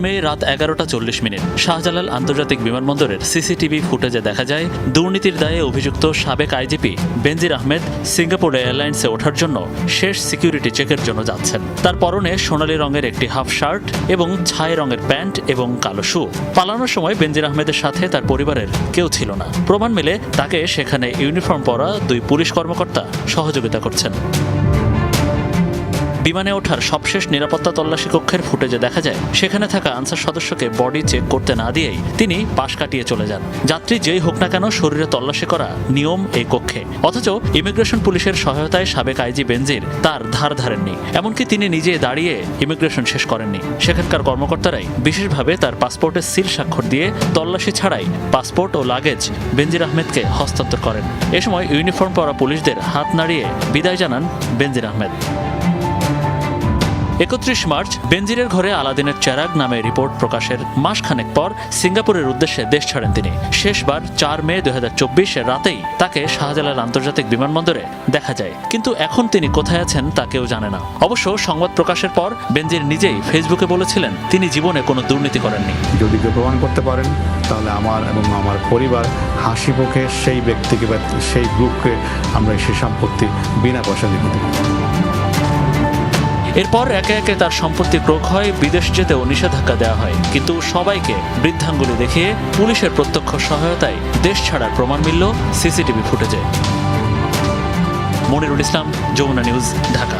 মে রাত 11:40 শাহজালাল আন্তর্জাতিক বিমানবন্দরের সিসিটিভি ফুটেজে দেখা যায় দুর্নীতির দায়ে অভিযুক্ত সাবেক আইজিপি বেনজির আহমেদ সিঙ্গাপুর এয়ারলাইন্সে ওঠার জন্য শেষ সিকিউরিটি চেকের জন্য যাচ্ছেন। তার পরনে সোনালী রঙের একটি হাফ শার্ট এবং ছাই রঙের প্যান্ট এবং কালো শু। পালানোর সময় বেনজির আহমেদের সাথে তার পরিবারের কেউ ছিল না। প্রমাণ মেলে তাকে সেখানে ইউনিফর্ম পরা 2 পুলিশ কর্মকর্তা সহযোগিতা করছেন। বিমানে ওঠার সবশেষ নিরাপত্তা তল্লাশি কক্ষের ফুটেজে দেখা যায় সেখানে থাকা আনসার সদস্যকে বডি চেক করতে না দিয়েই তিনি পাশ কাটিয়ে চলে যান। যাত্রী যেই হোক না কেন শরীরে তল্লাশি করা নিয়ম এই কক্ষে। অথচ ইমিগ্রেশন পুলিশের সহায়তায় সাবেক আইজি বেনজির তার ধার ধারেননি, এমনকি তিনি নিজে দাঁড়িয়ে ইমিগ্রেশন শেষ করেননি। সেখানকার কর্মকর্তারাই বিশেষভাবে তার পাসপোর্টের সিল স্বাক্ষর দিয়ে তল্লাশি ছাড়াই পাসপোর্ট ও লাগেজ বেনজির আহমেদকে হস্তান্তর করেন। এ সময় ইউনিফর্ম পরা পুলিশদের হাত নাড়িয়ে বিদায় জানান বেনজির আহমেদ। 31 মার্চ বেনজিরের ঘরে আলাদিনের চেরাগ নামে রিপোর্ট প্রকাশের মাসখানেক পর সিঙ্গাপুরের উদ্দেশ্যে দেশ ছাড়েন তিনি। শেষবার 4 মে 2024 রাতেই তাকে শাহজালাল আন্তর্জাতিক বিমানবন্দরে দেখা যায়, কিন্তু এখন তিনি কোথায় আছেন তা কেউ জানে না। অবশ্য সংবাদ প্রকাশের পর বেনজির নিজেই ফেসবুকে বলেছিলেন তিনি জীবনে কোনো দুর্নীতি করেননি। যদি কেউ প্রমাণ করতে পারেন তাহলে আমার এবং আমার পরিবার হাসি মুখে সেই ব্যক্তিকে বা সেই গ্রুপকে আমরা সেই সম্পত্তি বিনা পয়সা দিয়ে দেব। এরপর একে একে তার সম্পত্তি ক্রোক হয়, বিদেশ যেতেও নিষেধাজ্ঞা দেওয়া হয়, কিন্তু সবাইকে বৃদ্ধাঙ্গুলি দেখিয়ে পুলিশের প্রত্যক্ষ সহায়তায় দেশ ছাড়ার প্রমাণ মিলল সিসিটিভি ফুটেজে। মনিরুল ইসলাম, যমুনা নিউজ, ঢাকা।